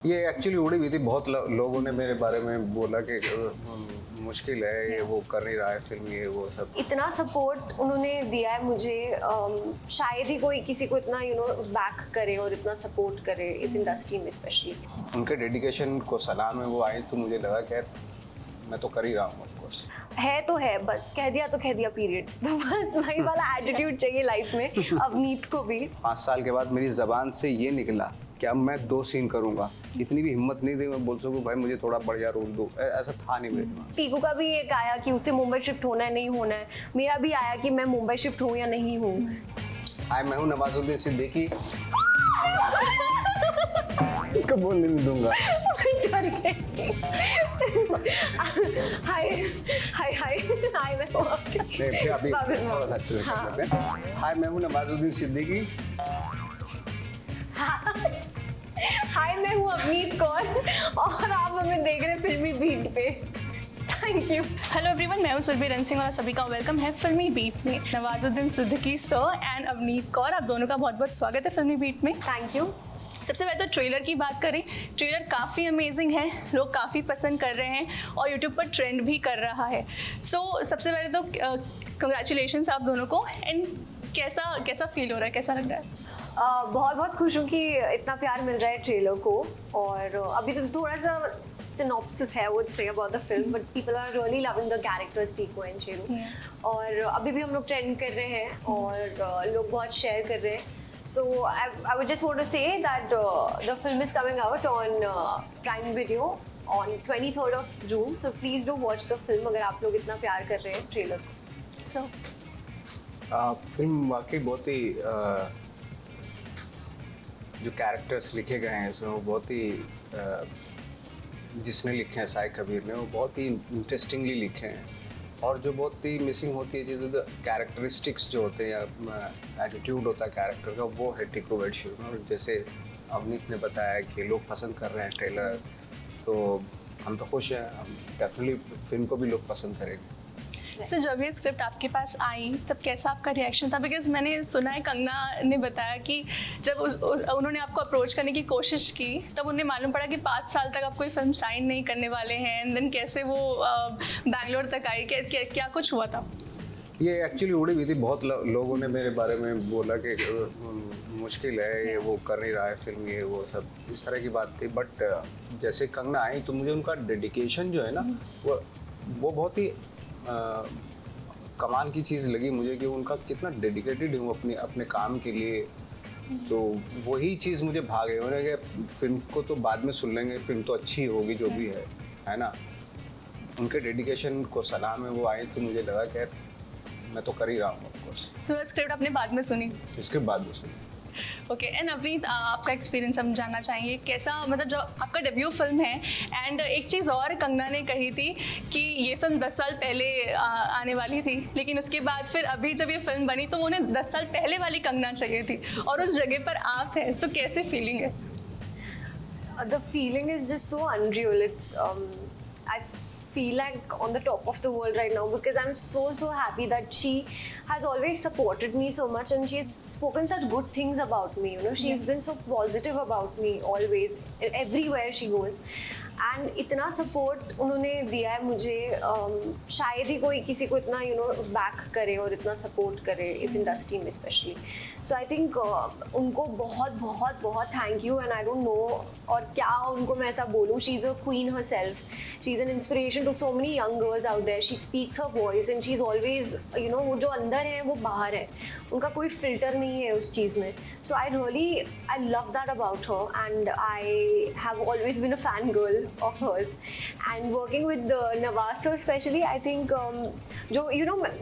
ये एक्चुअली उड़ी हुई थी। बहुत लोगों ने मेरे बारे में बोला कि मुश्किल है, ये वो कर नहीं रहा है फिल्म, ये वो सब। इतना सपोर्ट उन्होंने दिया है मुझे, शायद ही कोई किसी को इतना बैक करे और इतना सपोर्ट करे इस इंडस्ट्री में स्पेशली। उनके डेडिकेशन को सलाम है। वो आए तो मुझे लगा कि मैं तो कर ही रहा हूँ। ऑफकोर्स है तो है, बस कह दिया तो कह दिया पीरियड्स। तो बस वही वाला एटीट्यूड चाहिए लाइफ में अवनीत को भी। 5 साल के बाद मेरी ज़बान से ये निकला कि अब मैं 2 सीन करूंगा। इतनी भी हिम्मत नहीं थी मैं बोल सकूं भाई मुझे थोड़ा बढ़िया रोल दो, ऐसा था नहीं मेरे दिमाग। पीकू का भी एक आया कि उसे मुंबई शिफ्ट होना है नहीं होना है। मेरा भी आया कि मैं मुंबई शिफ्ट हूँ या नहीं हूँ। हाय, मैं हूँ नवाजुद्दीन सिद्दीकी। इसको बोलने नहीं दूंगा। हाय हाय हाय हाय, मैं फिर अभी थोड़ा सा अच्छे से कर लेते हैं। हाय, मैं हूँ नवाजुद्दीन सिद्दीकी। हाय, मैं हूँ अवनीत कौर और आप हमें देख रहे हैं फिल्मी बीट पे। Thank you. हेलो एवरीवन, मैं हूँ सुरभि रन सिंह और सभी का वेलकम है फिल्मी बीट में। नवाजुद्दीन सिद्दीकी सर एंड अवनीत कौर, आप दोनों का बहुत बहुत स्वागत है फिल्मी बीट में। Thank you. सबसे पहले तो ट्रेलर की बात करें, ट्रेलर काफ़ी अमेजिंग है, लोग काफ़ी पसंद कर रहे हैं और यूट्यूब पर ट्रेंड भी कर रहा है। सो सबसे पहले तो कंग्रेचुलेशंस आप दोनों को। एंड कैसा फील हो रहा है, कैसा लग रहा है? बहुत बहुत खुश हूँ कि इतना प्यार मिल रहा है ट्रेलर को। और अभी तो थोड़ा सा सिनॉप्सिस है वो से about the film, but people are really loving the characters Tiko and Sheru. और अभी भी हम लोग ट्रेंड कर रहे हैं और लोग बहुत शेयर कर रहे हैं। So I would just want to say that the film is coming out on Prime Video on 23rd of June. So please do watch the film अगर आप लोग इतना प्यार कर रहे हैं ट्रेलर को। So फिल्म वाकई बहुत ही जो कैरेक्टर्स लिखे गए हैं इसमें वो बहुत ही जिसने लिखे हैं साई कबीर ने, वो बहुत ही इंटरेस्टिंगली लिखे हैं। और जो बहुत ही मिसिंग होती है चीज़ें, तो कैरेक्टरिस्टिक्स जो होते हैं या एटीट्यूड होता है कैरेक्टर का, वो है टिको वेडशू। और जैसे अवनीत ने बताया कि लोग पसंद कर रहे हैं ट्रेलर, तो हम तो खुश हैं। हम डेफिनेटली फिल्म को भी लोग पसंद करेंगे। सर जब ये स्क्रिप्ट आपके पास आई तब कैसा आपका रिएक्शन था? बिकॉज मैंने सुना है कंगना ने बताया कि जब उन्होंने आपको अप्रोच करने की कोशिश की तब उन्हें मालूम पड़ा कि 5 साल तक आप कोई फिल्म साइन नहीं करने वाले हैं। एंड देन कैसे वो बैंगलोर तक आई, क्या कुछ हुआ था? ये एक्चुअली उड़ी हुई थी। बहुत लोगों ने मेरे बारे में बोला कि मुश्किल है, ये वो कर नहीं रहा है फिल्म, ये वो सब इस तरह की बात थी। बट जैसे कंगना आई तो मुझे उनका डेडिकेशन जो है ना, वो बहुत ही कमाल की चीज़ लगी मुझे कि उनका कितना डेडिकेटेड है वो अपने काम के लिए। तो वही चीज़ मुझे भा गई। उन्होंने कहा फिल्म को तो बाद में सुन लेंगे, फिल्म तो अच्छी होगी जो भी है ना। उनके डेडिकेशन को सलाम है। वो आए तो मुझे लगा कि मैं तो कर ही रहा हूँ। ऑफकोर्स सो स्क्रिप्ट आपने बाद में सुनी? इसके बाद में सुनी। ओके। एंड अवनीत, आपका एक्सपीरियंस हम जानना चाहेंगे कैसा, मतलब जो आपका डेब्यू फिल्म है। एंड एक चीज़ और कंगना ने कही थी कि ये फिल्म 10 साल पहले आने वाली थी, लेकिन उसके बाद फिर अभी जब ये फिल्म बनी तो उन्हें 10 साल पहले वाली कंगना चाहिए थी और उस जगह पर आप हैं। तो कैसे फीलिंग है? The feeling is just so unreal. It's I feel like on the top of the world right now because I'm so happy that she has always supported me so much and she's spoken such good things about me. She's been so positive about me always, everywhere she goes. And इतना support उन्होंने दिया है मुझे, शायद ही कोई किसी को इतना बैक करे और इतना सपोर्ट करे इस इंडस्ट्री में स्पेशली। सो आई थिंक उनको बहुत बहुत बहुत thank you. And I don't know और क्या उनको मैं ऐसा बोलूँ। She is a queen herself, she is an inspiration to so many young girls out there. She speaks her voice and she is always वो जो अंदर है वो बाहर है, उनका कोई फिल्टर नहीं है उस चीज़ में। So I love that about her and I have always been a fan girl of hers and working with Nawaz sir especially, I think जो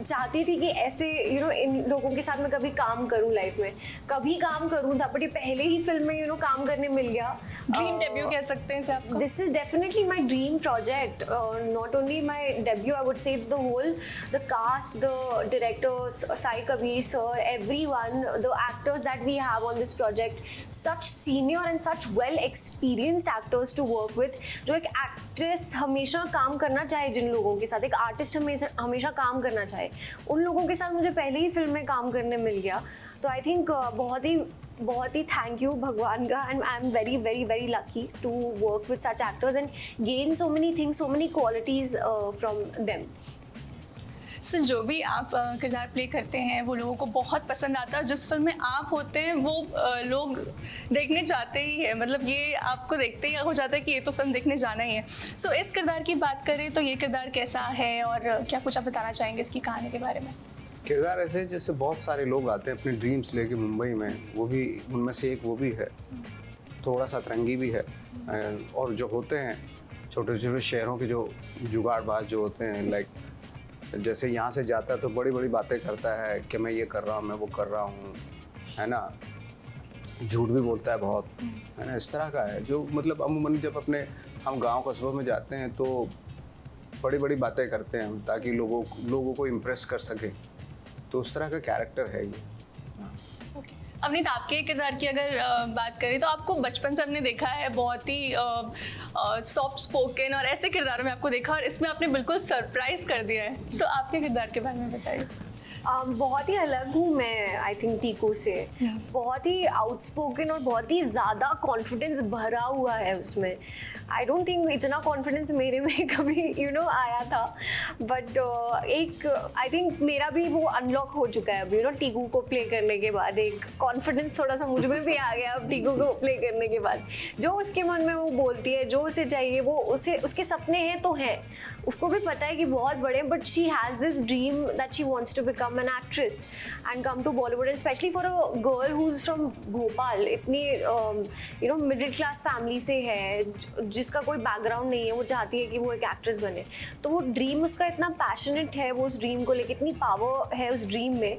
चाहती थी कि ऐसे इन लोगों के साथ मैं कभी काम करूं, लाइफ में कभी काम करूं था, बट ये पहले ही फिल्म में काम करने मिल गया। ड्रीम डेब्यू कह सकते हैं आपका? This is definitely my dream project, not only my debut, I would say the cast, the directors, Sai Kabir sir, everyone, the actors that we have on this project, such senior and such well experienced actors to work with। जो एक actress हमेशा काम करना चाहे जिन लोगों के साथ, एक आर्टिस्ट हमेशा काम करना चाहे, उन लोगों के साथ मुझे पहले ही फिल्म में काम करने मिल गया। तो आई थिंक बहुत ही बहुत ही थैंक यू भगवान का, and I am very very very lucky to work with such actors and gain so many things, so many qualities from them. Sir जो भी आप किरदार प्ले करते हैं वो लोगों को बहुत पसंद आता है, जिस फिल्म में आप होते हैं वो लोग देखने जाते ही है, मतलब ये आपको देखते ही हो जाता है कि ये तो फिल्म देखने जाना ही है। सो इस किरदार की बात करें तो ये किरदार कैसा है और क्या कुछ आप बताना चाहेंगे इसकी कहानी के बारे में? किरदार ऐसे जैसे बहुत सारे लोग आते हैं अपने ड्रीम्स लेके मुंबई में, वो भी उनमें से एक वो भी है, थोड़ा सा अतरंगी भी है, और जो होते हैं छोटे छोटे शहरों के जो जुगाड़बाज जो होते हैं, लाइक जैसे यहाँ से जाता है तो बड़ी बड़ी बातें करता है कि मैं ये कर रहा हूँ, मैं वो कर रहा हूँ, है ना, झूठ भी बोलता है बहुत, है ना, इस तरह का है। जो मतलब अमूमन जब अपने हम गांव कस्बों में जाते हैं तो बड़ी बड़ी बातें करते हैं हम ताकि लोगों को इम्प्रेस कर सके, तो उस तरह का कैरेक्टर है ये। अवनीत, आपके किरदार की अगर बात करें तो आपको बचपन से हमने देखा है बहुत ही सॉफ्ट स्पोकन और ऐसे किरदारों में आपको देखा, और इसमें आपने बिल्कुल सरप्राइज कर दिया है। सो आपके किरदार के बारे में बताइए। बहुत ही अलग हूँ मैं, आई थिंक टीकू से। बहुत ही आउटस्पोकन और बहुत ही ज़्यादा कॉन्फिडेंस भरा हुआ है उसमें। आई डोंट थिंक इतना कॉन्फिडेंस मेरे में कभी आया था, बट एक आई थिंक मेरा भी वो अनलॉक हो चुका है अभी टीकू को प्ले करने के बाद। एक कॉन्फिडेंस थोड़ा सा मुझ में भी आ गया अब टीकू को प्ले करने के बाद। जो उसके मन में वो बोलती है, जो उसे चाहिए, वो उसके सपने हैं तो हैं, उसको भी पता है कि बहुत बड़े, but she has this dream that she wants to become an actress and come to Bollywood, and specially for a girl who is from Bhopal, इतनी मिडिल क्लास फैमिली से है, जिसका कोई बैकग्राउंड नहीं है, वो चाहती है कि वो एक एक्ट्रेस बने। तो वो ड्रीम उसका इतना पैशनेट है, वो उस ड्रीम को लेकर इतनी पावर है उस ड्रीम में,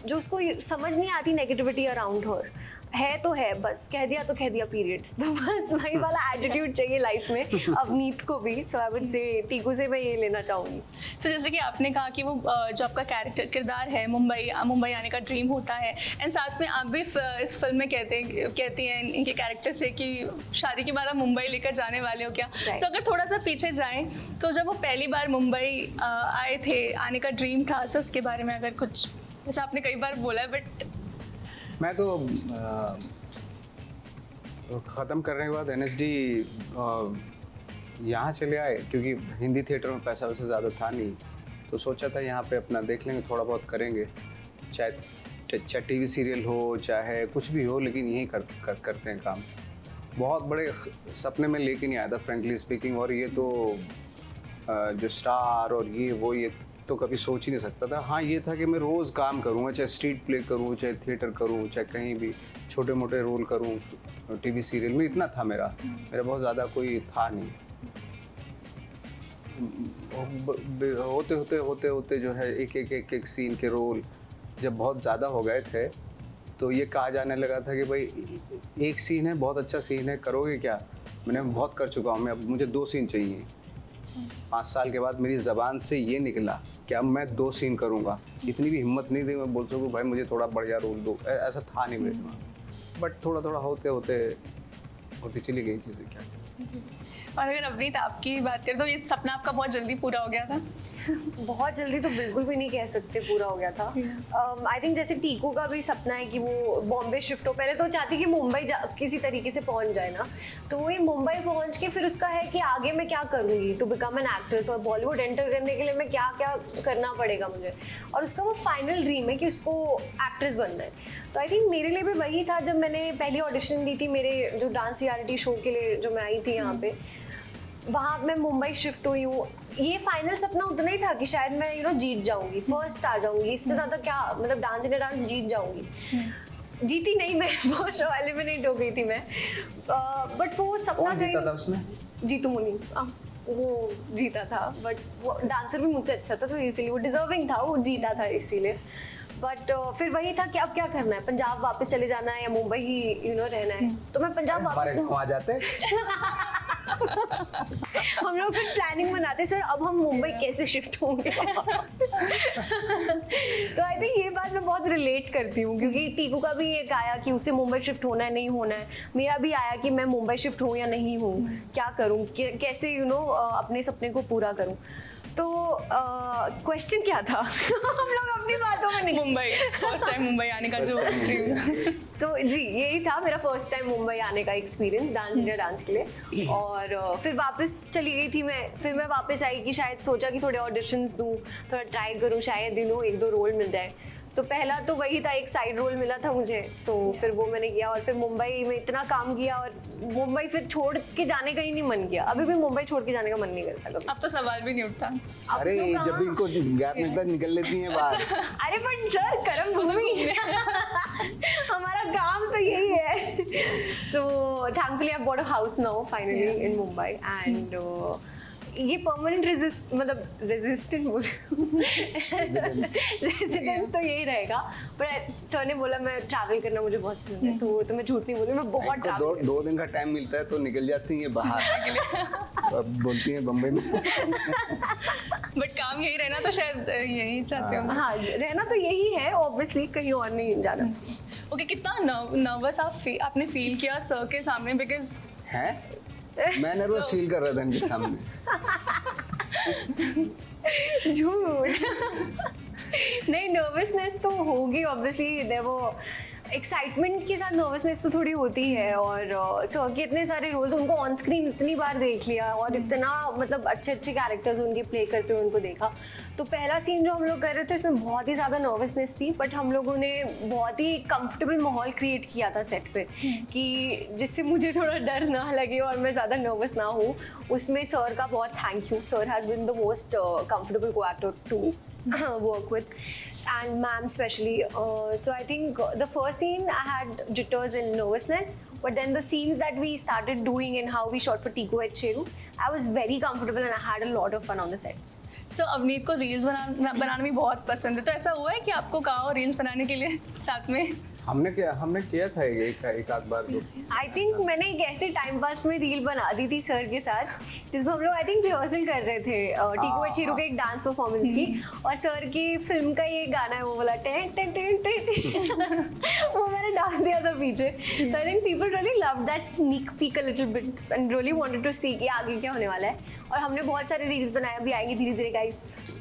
जो उसको समझ नहीं आती नेगेटिविटी अराउंड हर। है तो है, बस कह दिया तो कह दिया, पीरियड्स। तो बस वही वाला एटीट्यूड चाहिए लाइफ में अवनीत को भी। सो आई वुड से टीकू से मैं ये लेना चाहूँगी। तो जैसे कि आपने कहा कि वो जो आपका किरदार है, मुंबई आने का ड्रीम होता है, एंड साथ में आप भी इस फिल्म में कहती हैं इनके कैरेक्टर से कि शादी के बाद आप मुंबई लेकर जाने वाले हो क्या। तो अगर थोड़ा सा पीछे जाएँ तो जब वो पहली बार मुंबई आए थे, आने का ड्रीम था, सो उसके बारे में अगर कुछ, जैसे आपने कई बार बोला है, बट मैं तो ख़त्म करने के बाद NSD यहाँ चले आए, क्योंकि हिंदी थिएटर में पैसा वैसे ज़्यादा था नहीं, तो सोचा था यहाँ पे अपना देख लेंगे, थोड़ा बहुत करेंगे, चाहे टीवी सीरियल हो, चाहे कुछ भी हो, लेकिन यहीं करते हैं काम। बहुत बड़े सपने में लेके नहीं आया था फ्रेंकली स्पीकिंग, और ये तो जो स्टार और ये तो कभी सोच ही नहीं सकता था। हाँ, ये था कि मैं रोज़ काम करूँगा, चाहे स्ट्रीट प्ले करूँ, चाहे थिएटर करूँ, चाहे कहीं भी छोटे मोटे रोल करूँ टीवी सीरियल में, इतना था मेरा बहुत ज़्यादा कोई था नहीं। होते जो है एक सीन के रोल जब बहुत ज़्यादा हो गए थे, तो ये कहा जाने लगा था कि भाई एक सीन है, बहुत अच्छा सीन है, करोगे क्या? मैंने बहुत कर चुका हूँ मैं, अब मुझे 2 सीन चाहिए। 5 साल के बाद मेरी ज़बान से ये निकला कि अब मैं 2 सीन करूँगा। इतनी भी हिम्मत नहीं थी मैं बोल सकूँ भाई मुझे थोड़ा बढ़िया रोल दो, ऐसा था नहीं मेरे दिमाग। बट थोड़ा थोड़ा होते चली गई चीज़ें। क्या और अगर अवनीत आपकी बात करें तो ये सपना आपका बहुत जल्दी पूरा हो गया था? बहुत जल्दी तो बिल्कुल भी नहीं कह सकते पूरा हो गया था। आई थिंक जैसे टीकू का भी सपना है कि वो बॉम्बे शिफ्ट हो, पहले तो चाहती कि मुंबई किसी तरीके से पहुंच जाए ना, तो वो ये मुंबई पहुंच के फिर उसका है कि आगे मैं क्या करूँगी टू बिकम एन एक्ट्रेस, और बॉलीवुड एंटर करने के लिए मैं क्या क्या करना पड़ेगा मुझे, और उसका वो फाइनल ड्रीम है कि उसको एक्ट्रेस बनना है। तो आई थिंक मेरे लिए भी वही था जब मैंने पहली ऑडिशन दी थी मेरे जो डांस रियलिटी शो के लिए जो मैं आई थी यहाँ पे, वहाँ मैं मुंबई शिफ्ट हुई हूँ। ये फाइनल सपना उतना ही था कि शायद मैं जीत जाऊँगी, फर्स्ट आ जाऊँगी, इससे ज़्यादा क्या, मतलब डांस इंडिया डांस जीत जाऊँगी। जीती नहीं मैं, वो शो वाले में नहीं हो गई थी मैं, बट वो सपना जीता था उसमें? जीतू मुनी वो जीता था, बट वो डांसर भी मुझसे अच्छा था, तो इसीलिए वो डिजर्विंग था, वो जीता था इसीलिए। बट फिर वही था कि अब क्या करना है, पंजाब वापस चले जाना है या मुंबई ही रहना है, तो मैं पंजाब वापस आ जाते। हम लोग फिर प्लानिंग बनाते सर अब हम मुंबई कैसे शिफ्ट होंगे। तो आई थिंक ये बात मैं बहुत रिलेट करती हूँ, क्योंकि टीकू का भी एक आया कि उसे मुंबई शिफ्ट होना है नहीं होना है, मेरा भी आया कि मैं मुंबई शिफ्ट हूँ या नहीं हूँ, क्या करूँ, कैसे अपने सपने को पूरा करूँ। तो क्वेश्चन क्या था? हम लोग अपनी बातों में नहीं। मुंबई, फर्स्ट टाइम मुंबई आने का जो ड्रीम। तो जी यही था मेरा फर्स्ट टाइम मुंबई आने का एक्सपीरियंस डांस इंडिया डांस के लिए। और फिर वापस चली गई थी मैं। फिर मैं वापस आई कि शायद सोचा कि थोड़े ऑडिशंस दूँ, थोड़ा ट्राई करूँ, शायद एक दो रोल मिल जाए। तो पहला तो वही था, एक साइड रोल मिला था मुझे, तो फिर वो मैंने किया। और फिर मुंबई में इतना काम किया और मुंबई फिर छोड़ के जाने का ही नहीं मन किया। अभी भी मुंबई छोड़ के जाने का मन नहीं करता कभी। अब तो सवाल भी नहीं उठता। अरे जब भी इनको गैप मिलता है निकल लेती हैं बाहर। अरे बट सर करम भूमि हमारा काम तो यही है। तो thankfully I bought a house now finally in Mumbai and ये परमानेंट रेजिस्टेंट रेजिडेंस तो यही रहेगा। पर सर ने बोला मैं ट्रैवल करना मुझे बहुत पसंद है, तो मैं झूठ नहीं बोल रही, मैं बहुत ट्रैवल। 2 दिन का टाइम मिलता है तो निकल जाती हैं बाहर। अब बोलती हैं बम्बई में। बट काम यही रहना तो शायद यही चाहते हो। हाँ रहना तो यही है ऑब्वियसली, कहीं और नहीं जाना। ओके, कितना नर्वस आपने फील किया सर के सामने? बिकॉज हैं मैं नर्वस फील कर रहा था इनके सामने। झूठ नहीं, नर्वसनेस तो होगी ऑब्वियसली। वो एक्साइटमेंट के साथ नर्वसनेस तो थोड़ी होती है। और सर के इतने सारे रोल्स उनको ऑन स्क्रीन इतनी बार देख लिया और इतना मतलब अच्छे अच्छे कैरेक्टर्स उनके प्ले करते हुए उनको देखा। तो पहला सीन जो हम लोग कर रहे थे उसमें बहुत ही ज़्यादा नर्वसनेस थी, बट हम लोगों ने बहुत ही कंफर्टेबल माहौल क्रिएट किया था सेट पे कि जिससे मुझे थोड़ा डर ना लगे और मैं ज़्यादा नर्वस ना हूँ। उसमें सर का बहुत thank you. Sir has been the most comfortable co-actor to work with, and ma'am especially. So I think the first scene I had jitters and nervousness, but then the scenes that we started doing and how we shot for Tiku at Cheru, I was very comfortable and I had a lot of fun on the sets. सो अवनीत को reels बनाना भी बहुत पसंद है, तो ऐसा हुआ है कि आपको कहा हो रील्स बनाने के लिए साथ में? हमने किया था एक आध बार। तो आई थिंक मैंने एक ऐसे टाइम पास में रील बना दी थी सर के साथ, जिसमें हम लोग आई थिंक रिहर्सल कर रहे थे टीकू एट चीरू के एक डांस परफॉर्मेंस की। और सर की फिल्म का ये गाना है, वो बोला टें टें टें टें वो मैंने डाल दिया था पीछे। तो I think people really love that sneak peek a little bit and really wanted to see कि आगे क्या होने वाला है। और हमने बहुत सारे रील्स बनाए, अभी आएंगे धीरे धीरे गाइस,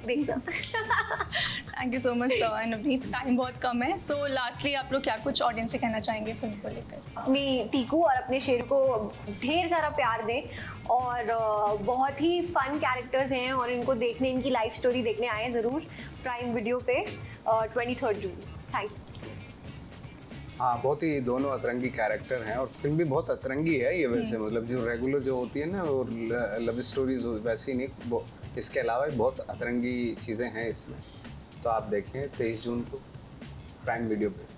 देखना। Thank you so much sir and Avneet, time बहुत कम है। सो लास्टली आप लोग क्या कुछ ऑडियंस से कहना चाहेंगे फिल्म को लेकर? अपनी टीकू और अपने शेर को ढेर सारा प्यार दें और बहुत ही फन कैरेक्टर्स हैं और इनको देखने, इनकी लाइफ स्टोरी देखने आए ज़रूर प्राइम वीडियो पे 23 जून। Thank you. हाँ, बहुत ही दोनों अतरंगी कैरेक्टर हैं और फिल्म भी बहुत अतरंगी है ये वैसे। मतलब जो रेगुलर जो होती है ना और लव स्टोरीज वैसी नहीं, इसके अलावा भी बहुत अतरंगी चीज़ें हैं इसमें। तो आप देखें 23 जून को प्राइम वीडियो पे।